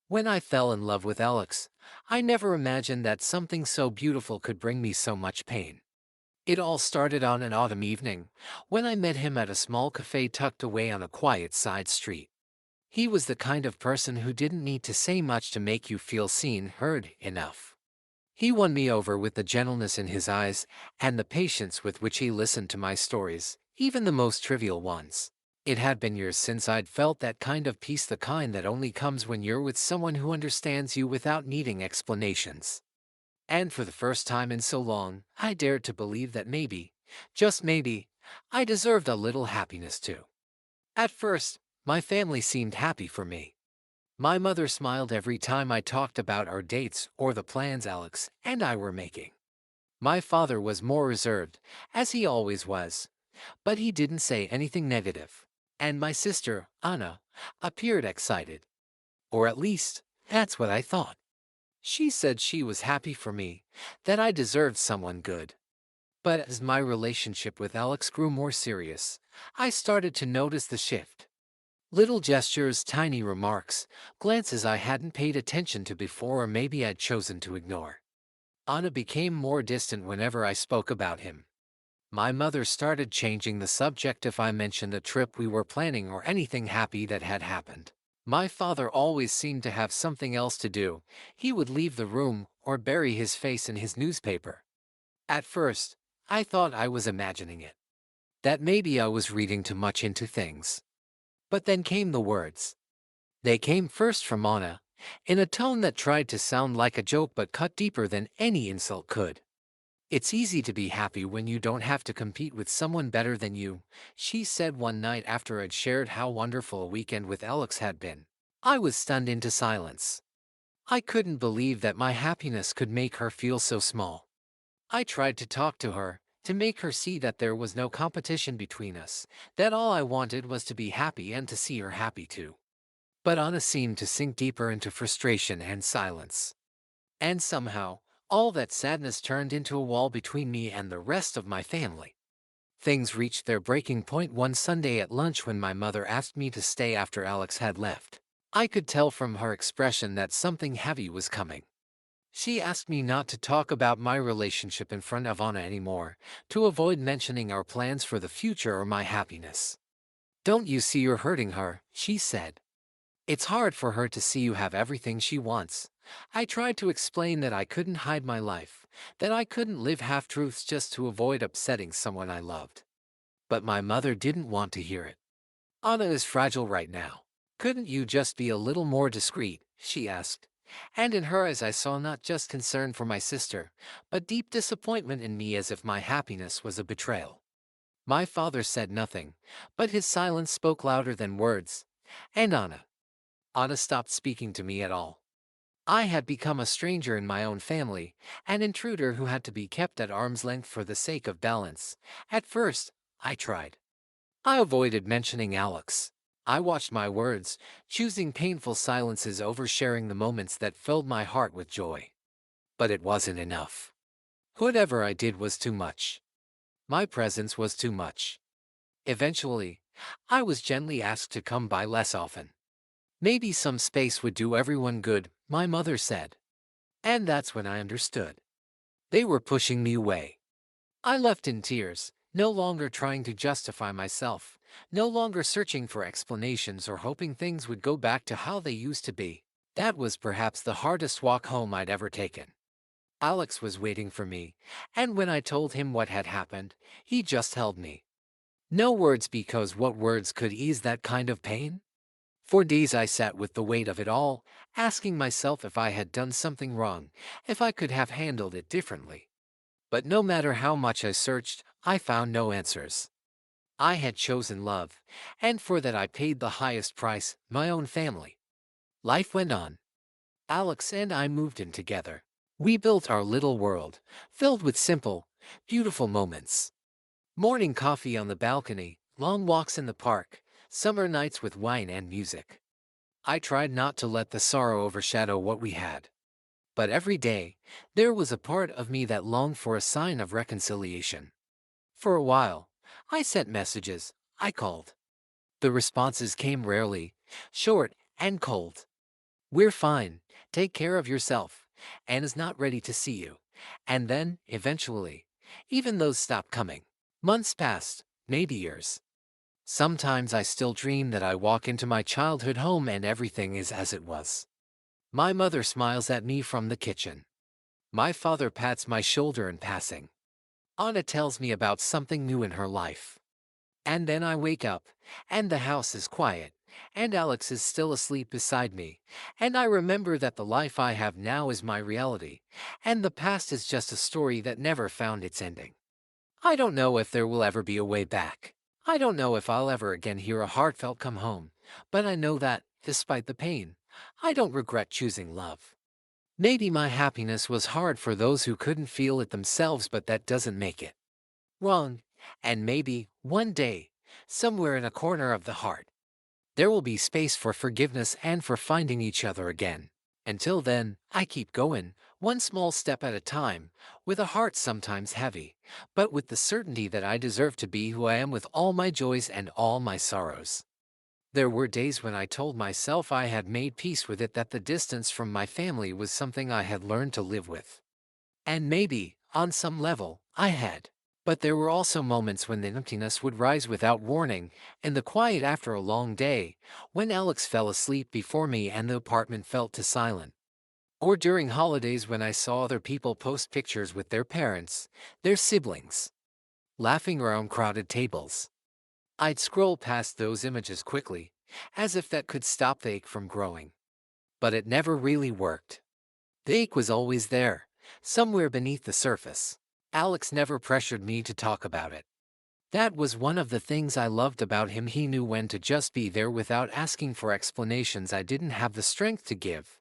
When I fell in love with Alex, I never imagined that something so beautiful could bring me so much pain. It all started on an autumn evening, when I met him at a small cafe tucked away on a quiet side street. He was the kind of person who didn't need to say much to make you feel seen, heard enough. He won me over with the gentleness in his eyes and the patience with which he listened to my stories, even the most trivial ones. It had been years since I'd felt that kind of peace, the kind that only comes when you're with someone who understands you without needing explanations. And for the first time in so long, I dared to believe that maybe, just maybe, I deserved a little happiness too. At first, my family seemed happy for me. My mother smiled every time I talked about our dates or the plans Alex and I were making. My father was more reserved, as he always was, but he didn't say anything negative. And my sister, Anna, appeared excited. Or at least, that's what I thought. She said she was happy for me, that I deserved someone good. But as my relationship with Alex grew more serious, I started to notice the shift. Little gestures, tiny remarks, glances I hadn't paid attention to before or maybe I'd chosen to ignore. Anna became more distant whenever I spoke about him. My mother started changing the subject if I mentioned a trip we were planning or anything happy that had happened. My father always seemed to have something else to do. He would leave the room or bury his face in his newspaper. At first, I thought I was imagining it, that maybe I was reading too much into things. But then came the words. They came first from Anna, in a tone that tried to sound like a joke but cut deeper than any insult could. It's easy to be happy when you don't have to compete with someone better than you, she said one night after I'd shared how wonderful a weekend with Alex had been. I was stunned into silence. I couldn't believe that my happiness could make her feel so small. I tried to talk to her, to make her see that there was no competition between us, that all I wanted was to be happy and to see her happy too. But Anna seemed to sink deeper into frustration and silence. And somehow, all that sadness turned into a wall between me and the rest of my family. Things reached their breaking point one Sunday at lunch when my mother asked me to stay after Alex had left. I could tell from her expression that something heavy was coming. She asked me not to talk about my relationship in front of Anna anymore, to avoid mentioning our plans for the future or my happiness. Don't you see you're hurting her, she said. It's hard for her to see you have everything she wants. I tried to explain that I couldn't hide my life, that I couldn't live half-truths just to avoid upsetting someone I loved. But my mother didn't want to hear it. Anna is fragile right now. Couldn't you just be a little more discreet, she asked. And in her eyes I saw not just concern for my sister, but deep disappointment in me, as if my happiness was a betrayal. My father said nothing, but his silence spoke louder than words. And Anna stopped speaking to me at all. I had become a stranger in my own family, an intruder who had to be kept at arm's length for the sake of balance. At first, I tried. I avoided mentioning Alex. I watched my words, choosing painful silences over sharing the moments that filled my heart with joy. But it wasn't enough. Whatever I did was too much. My presence was too much. Eventually, I was gently asked to come by less often. Maybe some space would do everyone good, my mother said. And that's when I understood. They were pushing me away. I left in tears, no longer trying to justify myself, no longer searching for explanations or hoping things would go back to how they used to be. That was perhaps the hardest walk home I'd ever taken. Alex was waiting for me, and when I told him what had happened, he just held me. No words, because what words could ease that kind of pain? For days I sat with the weight of it all, asking myself if I had done something wrong, if I could have handled it differently. But no matter how much I searched, I found no answers. I had chosen love, and for that I paid the highest price, my own family. Life went on. Alex and I moved in together. We built our little world, filled with simple, beautiful moments. Morning coffee on the balcony, long walks in the park, summer nights with wine and music. I tried not to let the sorrow overshadow what we had. But every day, there was a part of me that longed for a sign of reconciliation. For a while, I sent messages, I called. The responses came rarely, short and cold. We're fine. Take care of yourself. And is not ready to see you. And then, eventually, even those stopped coming. Months passed, maybe years. Sometimes I still dream that I walk into my childhood home and everything is as it was. My mother smiles at me from the kitchen. My father pats my shoulder in passing. Anna tells me about something new in her life. And then I wake up, and the house is quiet, and Alex is still asleep beside me, and I remember that the life I have now is my reality, and the past is just a story that never found its ending. I don't know if there will ever be a way back. I don't know if I'll ever again hear a heartfelt come home, but I know that, despite the pain, I don't regret choosing love. Maybe my happiness was hard for those who couldn't feel it themselves, but that doesn't make it wrong. And maybe, one day, somewhere in a corner of the heart, there will be space for forgiveness and for finding each other again. Until then, I keep going, one small step at a time, with a heart sometimes heavy, but with the certainty that I deserve to be who I am with all my joys and all my sorrows. There were days when I told myself I had made peace with it, that the distance from my family was something I had learned to live with. And maybe, on some level, I had. But there were also moments when the emptiness would rise without warning, in the quiet after a long day, when Alex fell asleep before me and the apartment felt too silent. Or during holidays when I saw other people post pictures with their parents, their siblings, laughing around crowded tables. I'd scroll past those images quickly, as if that could stop the ache from growing. But it never really worked. The ache was always there, somewhere beneath the surface. Alex never pressured me to talk about it. That was one of the things I loved about him. He knew when to just be there without asking for explanations I didn't have the strength to give.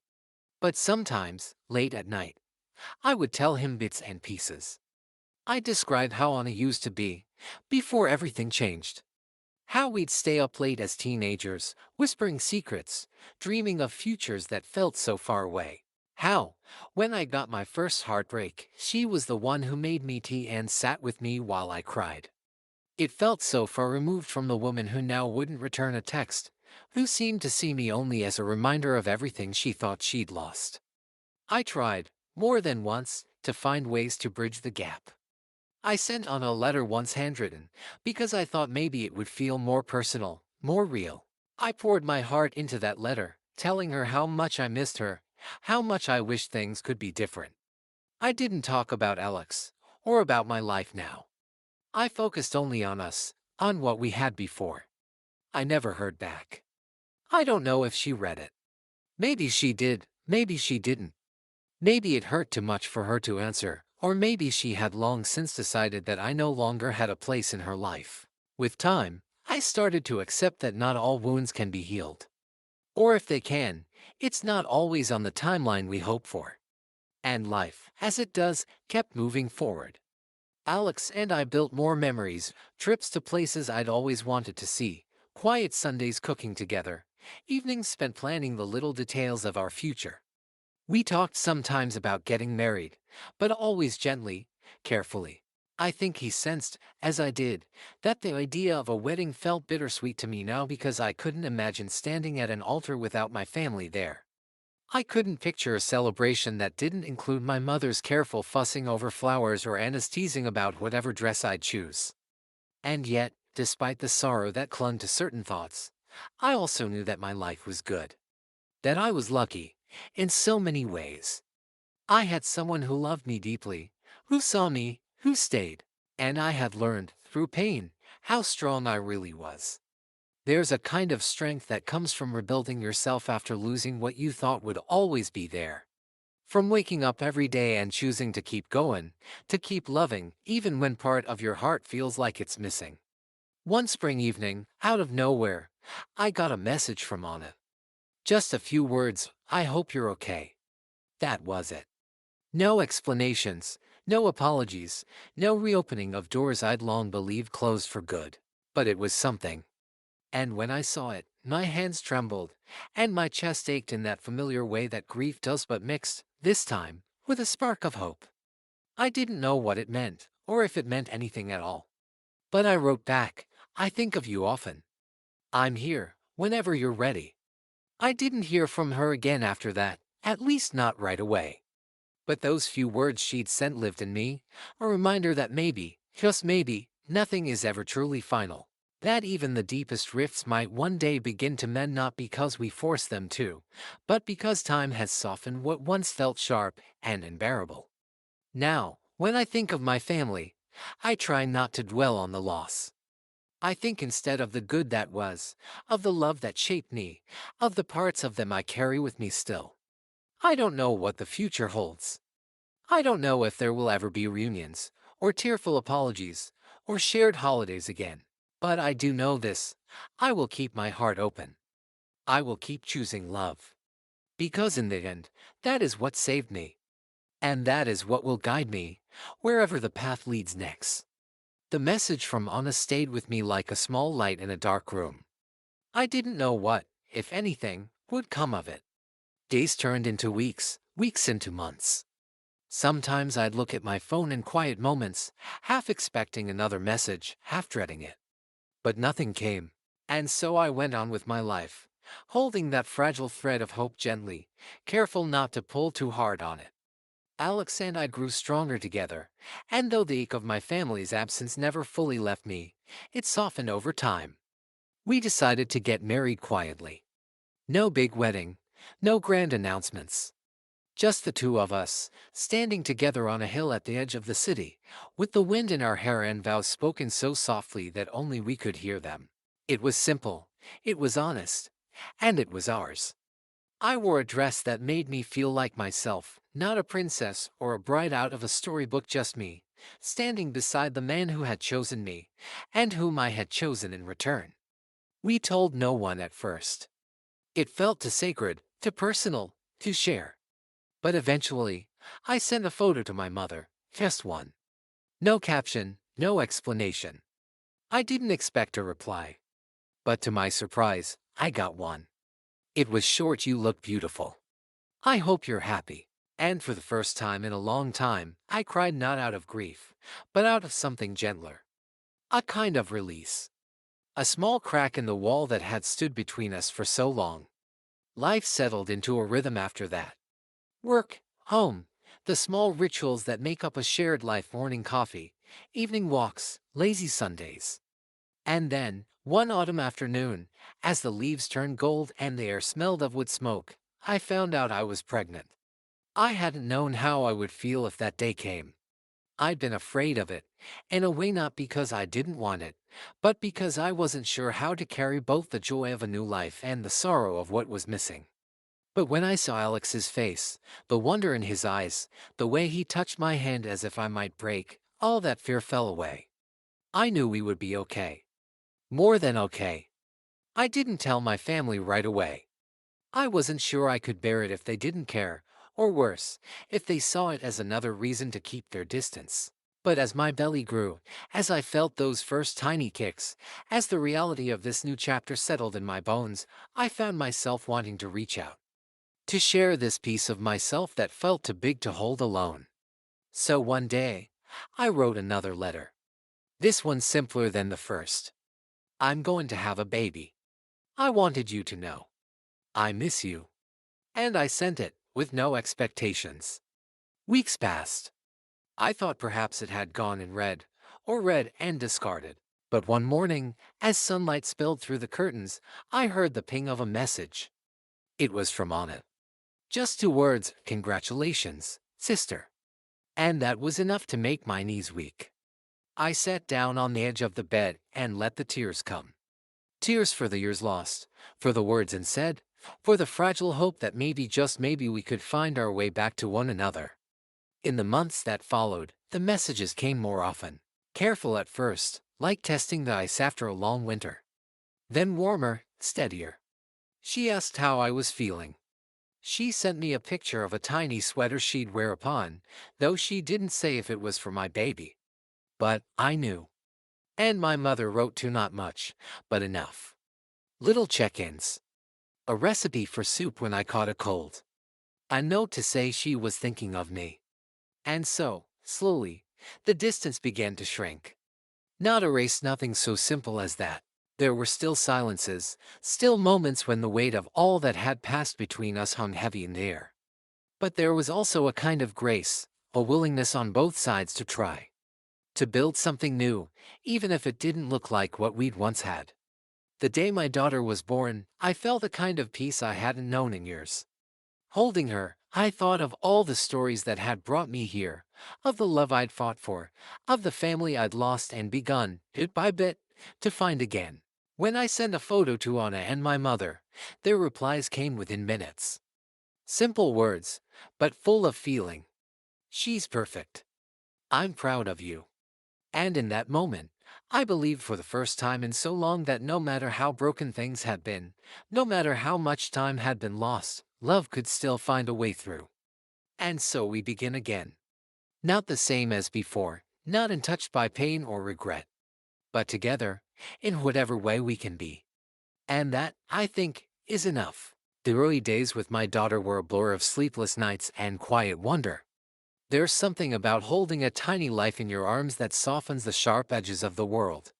But sometimes, late at night, I would tell him bits and pieces. I described how Anna used to be, before everything changed. How we'd stay up late as teenagers, whispering secrets, dreaming of futures that felt so far away. How, when I got my first heartbreak, she was the one who made me tea and sat with me while I cried. It felt so far removed from the woman who now wouldn't return a text, who seemed to see me only as a reminder of everything she thought she'd lost. I tried, more than once, to find ways to bridge the gap. I sent on a letter once handwritten, because I thought maybe it would feel more personal, more real. I poured my heart into that letter, telling her how much I missed her, how much I wished things could be different. I didn't talk about Alex, or about my life now. I focused only on us, on what we had before. I never heard back. I don't know if she read it. Maybe she did, maybe she didn't. Maybe it hurt too much for her to answer, or maybe she had long since decided that I no longer had a place in her life. With time, I started to accept that not all wounds can be healed. Or if they can, it's not always on the timeline we hope for. And life, as it does, kept moving forward. Alex and I built more memories, trips to places I'd always wanted to see, quiet Sundays cooking together, evenings spent planning the little details of our future. We talked sometimes about getting married, but always gently, carefully. I think he sensed, as I did, that the idea of a wedding felt bittersweet to me now because I couldn't imagine standing at an altar without my family there. I couldn't picture a celebration that didn't include my mother's careful fussing over flowers or Anna's teasing about whatever dress I'd choose. And yet, despite the sorrow that clung to certain thoughts, I also knew that my life was good. That I was lucky, in so many ways. I had someone who loved me deeply, who saw me, who stayed. And I had learned, through pain, how strong I really was. There's a kind of strength that comes from rebuilding yourself after losing what you thought would always be there. From waking up every day and choosing to keep going, to keep loving, even when part of your heart feels like it's missing. One spring evening, out of nowhere, I got a message from Anna. Just a few words, "I hope you're okay." That was it. No explanations, no apologies, no reopening of doors I'd long believed closed for good. But it was something. And when I saw it, my hands trembled, and my chest ached in that familiar way that grief does, but mixed, this time, with a spark of hope. I didn't know what it meant, or if it meant anything at all. But I wrote back, "I think of you often. I'm here, whenever you're ready." I didn't hear from her again after that, at least not right away. But those few words she'd sent lived in me, a reminder that maybe, just maybe, nothing is ever truly final. That even the deepest rifts might one day begin to mend, not because we force them to, but because time has softened what once felt sharp and unbearable. Now, when I think of my family, I try not to dwell on the loss. I think instead of the good that was, of the love that shaped me, of the parts of them I carry with me still. I don't know what the future holds. I don't know if there will ever be reunions, or tearful apologies, or shared holidays again. But I do know this: I will keep my heart open. I will keep choosing love. Because in the end, that is what saved me. And that is what will guide me, wherever the path leads next. The message from Anna stayed with me like a small light in a dark room. I didn't know what, if anything, would come of it. Days turned into weeks, weeks into months. Sometimes I'd look at my phone in quiet moments, half expecting another message, half dreading it. But nothing came. And so I went on with my life, holding that fragile thread of hope gently, careful not to pull too hard on it. Alex and I grew stronger together, and though the ache of my family's absence never fully left me, it softened over time. We decided to get married quietly. No big wedding, no grand announcements. Just the two of us, standing together on a hill at the edge of the city, with the wind in our hair and vows spoken so softly that only we could hear them. It was simple, it was honest, and it was ours. I wore a dress that made me feel like myself, not a princess or a bride out of a storybook, just me, standing beside the man who had chosen me, and whom I had chosen in return. We told no one at first. It felt too sacred, too personal, to share. But eventually, I sent a photo to my mother, just one. No caption, no explanation. I didn't expect a reply. But to my surprise, I got one. It was short: "You look beautiful. I hope you're happy." And for the first time in a long time, I cried, not out of grief, but out of something gentler. A kind of release. A small crack in the wall that had stood between us for so long. Life settled into a rhythm after that. Work, home, the small rituals that make up a shared life: morning coffee, evening walks, lazy Sundays. And then, one autumn afternoon, as the leaves turned gold and the air smelled of wood smoke, I found out I was pregnant. I hadn't known how I would feel if that day came. I'd been afraid of it, in a way, not because I didn't want it, but because I wasn't sure how to carry both the joy of a new life and the sorrow of what was missing. But when I saw Alex's face, the wonder in his eyes, the way he touched my hand as if I might break, all that fear fell away. I knew we would be okay. More than okay. I didn't tell my family right away. I wasn't sure I could bear it if they didn't care, or worse, if they saw it as another reason to keep their distance. But as my belly grew, as I felt those first tiny kicks, as the reality of this new chapter settled in my bones, I found myself wanting to reach out, to share this piece of myself that felt too big to hold alone. So one day, I wrote another letter. This one simpler than the first. "I'm going to have a baby. I wanted you to know. I miss you." And I sent it, with no expectations. Weeks passed. I thought perhaps it had gone and read, or read and discarded. But one morning, as sunlight spilled through the curtains, I heard the ping of a message. It was from Anna. Just two words: "Congratulations, sister." And that was enough to make my knees weak. I sat down on the edge of the bed and let the tears come. Tears for the years lost, for the words unsaid, for the fragile hope that maybe, just maybe, we could find our way back to one another. In the months that followed, the messages came more often. Careful at first, like testing the ice after a long winter. Then warmer, steadier. She asked how I was feeling. She sent me a picture of a tiny sweater she'd wear upon, though she didn't say if it was for my baby. But I knew. And my mother wrote too: not much, but enough. Little check-ins. A recipe for soup when I caught a cold. A note to say she was thinking of me. And so, slowly, the distance began to shrink. Not erase, nothing so simple as that. There were still silences, still moments when the weight of all that had passed between us hung heavy in the air. But there was also a kind of grace, a willingness on both sides to try, to build something new, even if it didn't look like what we'd once had. The day my daughter was born, I felt a kind of peace I hadn't known in years. Holding her, I thought of all the stories that had brought me here, of the love I'd fought for, of the family I'd lost and begun, bit by bit, to find again. When I sent a photo to Anna and my mother, their replies came within minutes. Simple words, but full of feeling. She's perfect. I'm proud of you. And in that moment, I believed for the first time in so long that no matter how broken things had been, no matter how much time had been lost, love could still find a way through. And so we begin again. Not the same as before, not untouched by pain or regret, but together, in whatever way we can be. And that, I think, is enough. The early days with my daughter were a blur of sleepless nights and quiet wonder. There's something about holding a tiny life in your arms that softens the sharp edges of the world.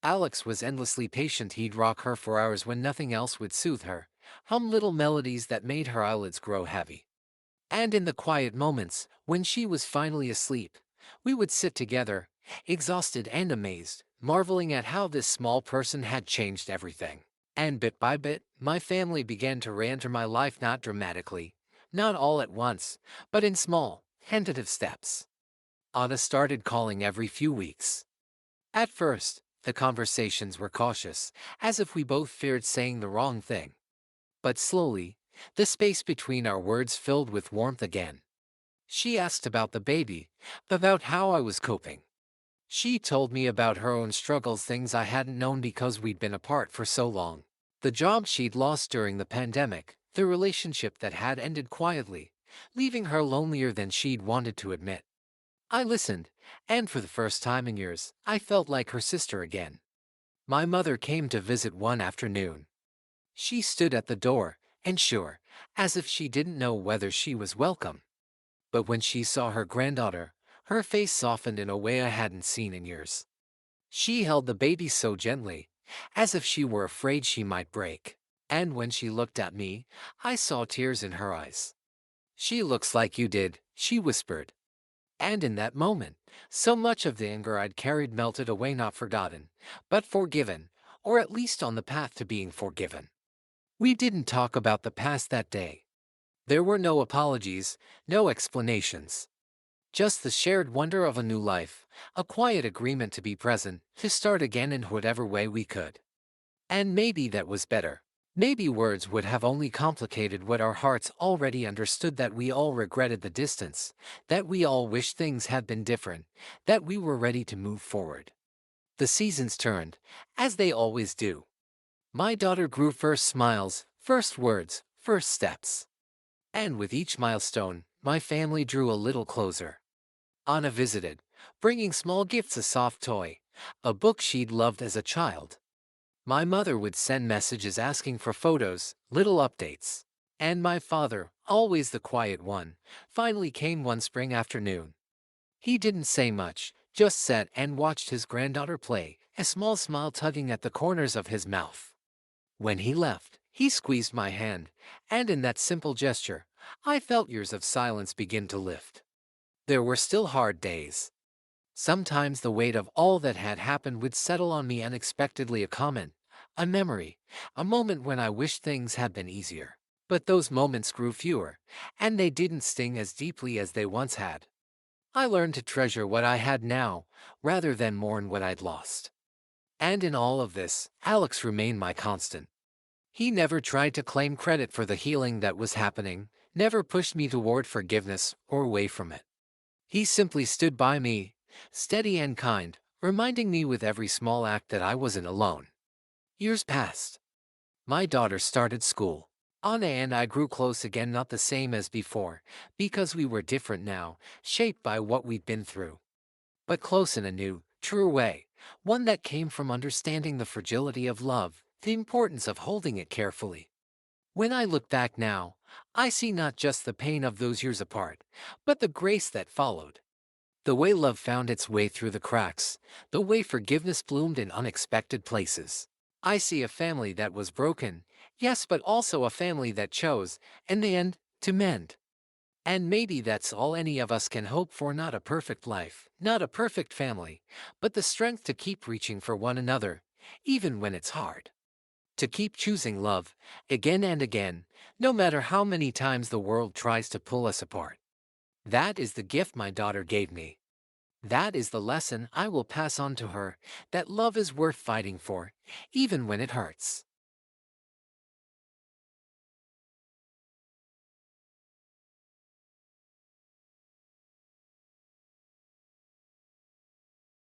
Alex was endlessly patient. He'd rock her for hours when nothing else would soothe her, hum little melodies that made her eyelids grow heavy. And in the quiet moments, when she was finally asleep, we would sit together, exhausted and amazed, marveling at how this small person had changed everything. And bit by bit, my family began to re-enter my life, not dramatically, not all at once, but in small, tentative steps. Anna started calling every few weeks. At first, the conversations were cautious, as if we both feared saying the wrong thing. But slowly, the space between our words filled with warmth again. She asked about the baby, about how I was coping. She told me about her own struggles, things I hadn't known because we'd been apart for so long. The job she'd lost during the pandemic, the relationship that had ended quietly, leaving her lonelier than she'd wanted to admit. I listened, and for the first time in years, I felt like her sister again. My mother came to visit one afternoon. She stood at the door, unsure, as if she didn't know whether she was welcome. But when she saw her granddaughter, her face softened in a way I hadn't seen in years. She held the baby so gently, as if she were afraid she might break. And when she looked at me, I saw tears in her eyes. "She looks like you did," she whispered. And in that moment, so much of the anger I'd carried melted away, not forgotten, but forgiven, or at least on the path to being forgiven. We didn't talk about the past that day. There were no apologies, no explanations. Just the shared wonder of a new life, a quiet agreement to be present, to start again in whatever way we could. And maybe that was better. Maybe words would have only complicated what our hearts already understood, that we all regretted the distance, that we all wished things had been different, that we were ready to move forward. The seasons turned, as they always do. My daughter grew, first smiles, first words, first steps. And with each milestone, my family drew a little closer. Anna visited, bringing small gifts, a soft toy, a book she'd loved as a child. My mother would send messages asking for photos, little updates. And my father, always the quiet one, finally came one spring afternoon. He didn't say much, just sat and watched his granddaughter play, a small smile tugging at the corners of his mouth. When he left, he squeezed my hand, and in that simple gesture, I felt years of silence begin to lift. There were still hard days. Sometimes the weight of all that had happened would settle on me unexpectedly, a comment, a memory, a moment when I wished things had been easier. But those moments grew fewer, and they didn't sting as deeply as they once had. I learned to treasure what I had now, rather than mourn what I'd lost. And in all of this, Alex remained my constant. He never tried to claim credit for the healing that was happening, never pushed me toward forgiveness or away from it. He simply stood by me, steady and kind, reminding me with every small act that I wasn't alone. Years passed. My daughter started school. Anna and I grew close again, not the same as before, because we were different now, shaped by what we'd been through. But close in a new, truer way, one that came from understanding the fragility of love, the importance of holding it carefully. When I look back now, I see not just the pain of those years apart, but the grace that followed. The way love found its way through the cracks, the way forgiveness bloomed in unexpected places. I see a family that was broken, yes, but also a family that chose, in the end, to mend. And maybe that's all any of us can hope for, not a perfect life, not a perfect family, but the strength to keep reaching for one another, even when it's hard. To keep choosing love, again and again, no matter how many times the world tries to pull us apart. That is the gift my daughter gave me. That is the lesson I will pass on to her, that love is worth fighting for, even when it hurts.